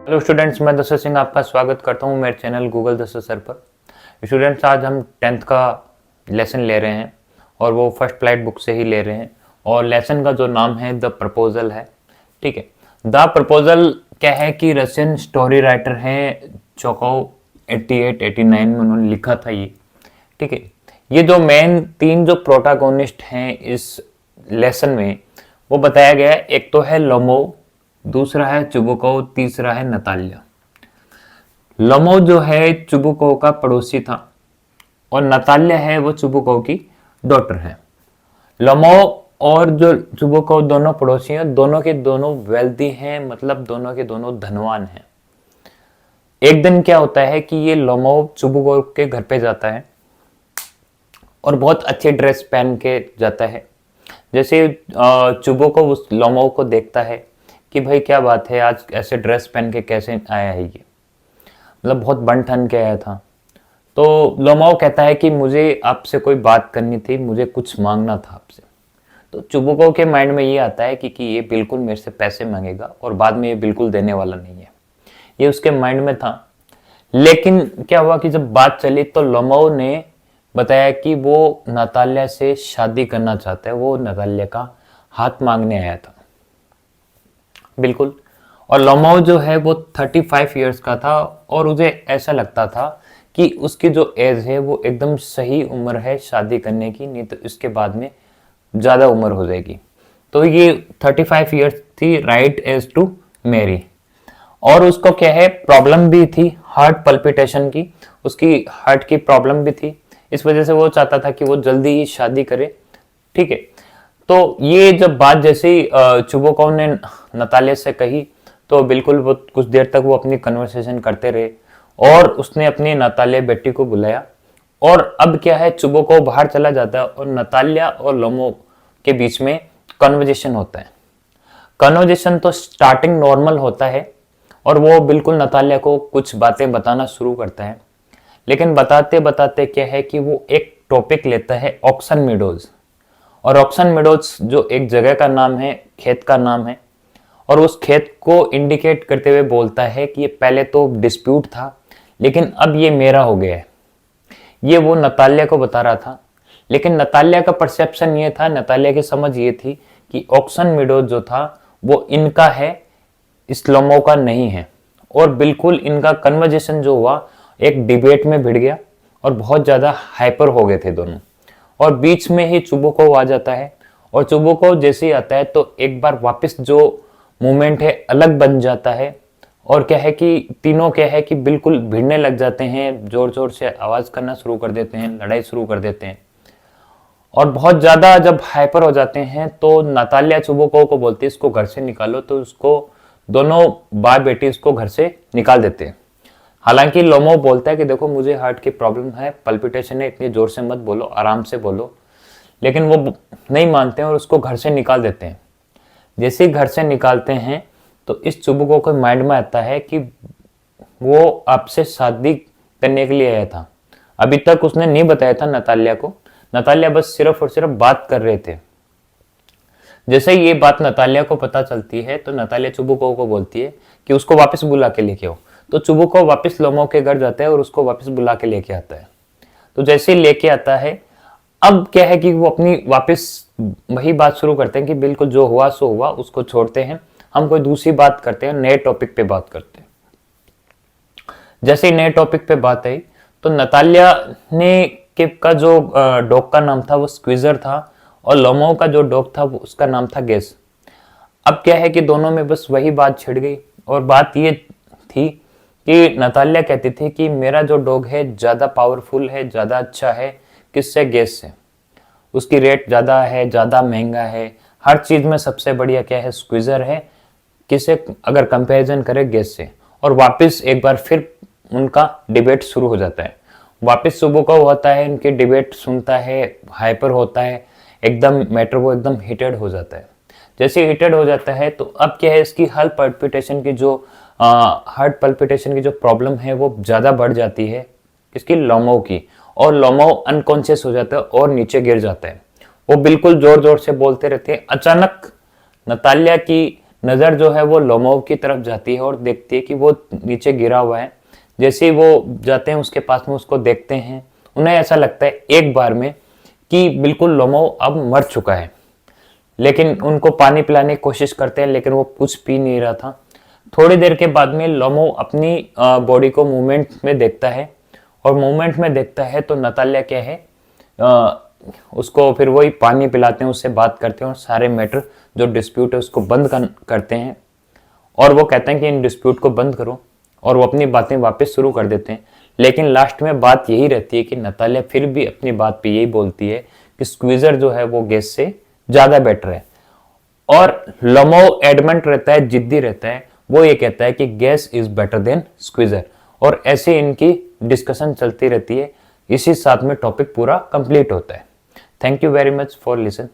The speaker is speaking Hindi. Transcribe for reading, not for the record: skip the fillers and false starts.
हेलो स्टूडेंट्स, मैं दशरथ सिंह आपका स्वागत करता हूं मेरे चैनल गूगल दशरथ सर पर। स्टूडेंट्स, आज हम 10th का लेसन ले रहे हैं और वो फर्स्ट फ्लाइट बुक से ही ले रहे हैं और लेसन का जो नाम है द प्रपोजल है। ठीक है, द प्रपोजल क्या है कि रशियन स्टोरी राइटर हैं चोकोव 88-89 में उन्होंने लिखा था ये। ठीक है, ये जो मेन तीन जो प्रोटागोनिस्ट हैं इस लेसन में वो बताया गया है। एक तो है लोमोव, दूसरा है चुबुकोव, तीसरा है नताल्या। लोमोव जो है चुबुकोव का पड़ोसी था और नताल्या है वो चुबुकोव की डॉटर है। लोमोव और जो चुबुकोव दोनों पड़ोसी हैं, दोनों के दोनों वेल्दी हैं, मतलब दोनों के दोनों धनवान हैं। एक दिन क्या होता है कि ये लोमोव चुबुकोव के घर पे जाता है और बहुत अच्छी ड्रेस पहन के जाता है। जैसे चुबुकोव उस लोमोव को देखता है कि भाई क्या बात है, आज ऐसे ड्रेस पहन के कैसे आया है ये, मतलब बहुत बन ठन के आया था। तो लोमोव कहता है कि मुझे आपसे कोई बात करनी थी, मुझे कुछ मांगना था आपसे। तो चुबुकोव के माइंड में ये आता है कि ये बिल्कुल मेरे से पैसे मांगेगा और बाद में ये बिल्कुल देने वाला नहीं है, ये उसके माइंड में था। लेकिन क्या हुआ कि जब बात चली तो लोमोव ने बताया कि वो नताल्या से शादी करना चाहता है, वो नताल्या का हाथ मांगने आया था। बिल्कुल। और लोमोव जो है वो 35 इयर्स का था और मुझे ऐसा लगता था कि उसकी जो एज है वो एकदम सही उम्र है शादी करने की, नहीं तो इसके बाद में ज़्यादा उम्र हो जाएगी। तो ये 35 इयर्स थी, राइट एज टू मैरी। और उसको क्या है, प्रॉब्लम भी थी हार्ट पल्पिटेशन की, उसकी हार्ट की प्रॉब्लम भी थी। इस वजह से वो चाहता था कि वो जल्दी ही शादी करे। ठीक है, तो ये जब बात जैसे ही चुबुकोव ने नताल्या से कही तो बिल्कुल वो कुछ देर तक वो अपनी कन्वर्सेशन करते रहे और उसने अपनी नताल्या बेटी को बुलाया। और अब क्या है, चुबुकोव बाहर चला जाता है और नताल्या और लोमोव के बीच में कन्वर्सेशन होता है। कन्वर्सेशन तो स्टार्टिंग नॉर्मल होता है और वो बिल्कुल नताल्या को कुछ बातें बताना शुरू करता है, लेकिन बताते बताते क्या है कि वो एक टॉपिक लेता है ऑक्सन मीडोज। और ऑक्सन मेडोज जो एक जगह का नाम है, खेत का नाम है, और उस खेत को इंडिकेट करते हुए बोलता है कि ये पहले तो डिस्प्यूट था लेकिन अब ये मेरा हो गया है। ये वो नताल्या को बता रहा था, लेकिन नताल्या का परसेप्शन ये था, नताल्या की समझ ये थी कि ऑक्सन मेडोज जो था वो इनका है, इस लोमोव का नहीं है। और बिल्कुल इनका कन्वर्जेशन जो हुआ एक डिबेट में भिड़ गया और बहुत ज्यादा हाइपर हो गए थे दोनों। और बीच में ही चुबुकोव आ जाता है और चुबुकोव जैसे ही आता है तो एक बार वापस जो मूवमेंट है अलग बन जाता है। और क्या है कि तीनों क्या है कि बिल्कुल भिड़ने लग जाते हैं, जोर जोर से आवाज करना शुरू कर देते हैं, लड़ाई शुरू कर देते हैं। और बहुत ज्यादा जब हाइपर हो जाते हैं तो नताल्या चुबुकोव को बोलती है इसको घर से निकालो, तो उसको दोनों बाप बेटी उसको घर से निकाल देते हैं। हालांकि लोमोव बोलता है कि देखो मुझे हार्ट की प्रॉब्लम है, पल्पिटेशन है, इतनी जोर से मत बोलो, आराम से बोलो, लेकिन वो नहीं मानते हैं और उसको घर से निकाल देते हैं। जैसे ही घर से निकालते हैं तो इस चुबुकोव के माइंड में आता है कि वो आपसे शादी करने के लिए आया था। अभी तक उसने नहीं बताया था नताल्या को, नताल्या बस सिर्फ और सिर्फ बात कर रहे थे। जैसे ही ये बात नताल्या को पता चलती है तो नताल्या चुबुकोव को बोलती है कि उसको वापस बुला के लेके आओ। तो चुबुकोव वापस लोमोव के घर जाता है और उसको वापस बुला के लेके आता है। तो जैसे ही लेके आता है, अब क्या है कि वो अपनी वापस वही बात शुरू करते हैं कि बिल्कुल जो हुआ सो हुआ, उसको छोड़ते हैं, हम कोई दूसरी बात करते हैं, नए टॉपिक पे बात करते हैं। जैसे ही नए टॉपिक पे बात आई तो नताल्या ने का जो डॉग का नाम था वो स्क्वीजर था और लोमोव का जो डॉग था उसका नाम था गेस। अब क्या है कि दोनों में बस वही बात छिड़ गई और बात ये थी कि नताल्या कहती थी कि मेरा जो डॉग है ज्यादा पावरफुल है, ज्यादा अच्छा है किससे, गेस से। उसकी रेट ज्यादा है, ज्यादा महंगा है, हर चीज में सबसे बढ़िया क्या है, स्क्वीजर है, किसे अगर कंपैरिजन करे गेस से। और वापस एक बार फिर उनका डिबेट शुरू हो जाता है। वापस चुबुकोव होता है, उनकी डिबेट सुनता है, हाइपर होता है, एकदम मैटर वो एकदम हीटेड हो जाता है। जैसे हीटेड हो जाता है तो अब क्या है, इसकी हार्ट पल्पिटेशन की जो प्रॉब्लम है वो ज्यादा बढ़ जाती है, इसकी लोमोव की। और लोमोव अनकॉन्शियस हो जाता है और नीचे गिर जाता है। वो बिल्कुल जोर जोर से बोलते रहते हैं। अचानक नताल्या की नज़र जो है वो लोमोव की तरफ जाती है और देखती है कि वो नीचे गिरा हुआ है। जैसे ही वो जाते हैं उसके पास में, उसको देखते हैं, उन्हें ऐसा लगता है एक बार में कि बिल्कुल लोमोव अब मर चुका है। लेकिन उनको पानी पिलाने की कोशिश करते हैं, लेकिन वो कुछ पी नहीं रहा था। थोड़ी देर के बाद में लोमोव अपनी बॉडी को मूवमेंट में देखता है, और मूवमेंट में देखता है तो नताल्या क्या है, उसको फिर वही पानी पिलाते हैं, उससे बात करते हैं और सारे मैटर जो डिस्प्यूट है उसको बंद करते हैं। और वो कहते हैं कि इन डिस्प्यूट को बंद करो, और वो अपनी बातें वापस शुरू कर देते हैं। लेकिन लास्ट में बात यही रहती है कि नताल्या फिर भी अपनी बात पे यही बोलती है कि स्क्वीजर जो है वो गैस से ज़्यादा बेटर है। और लोमोव एडमेंट रहता है, जिद्दी रहता है, वो ये कहता है कि gas is better than squeezer. और ऐसे इनकी डिस्कशन चलती रहती है। इसी साथ में टॉपिक पूरा कंप्लीट होता है। Thank you very much for listen.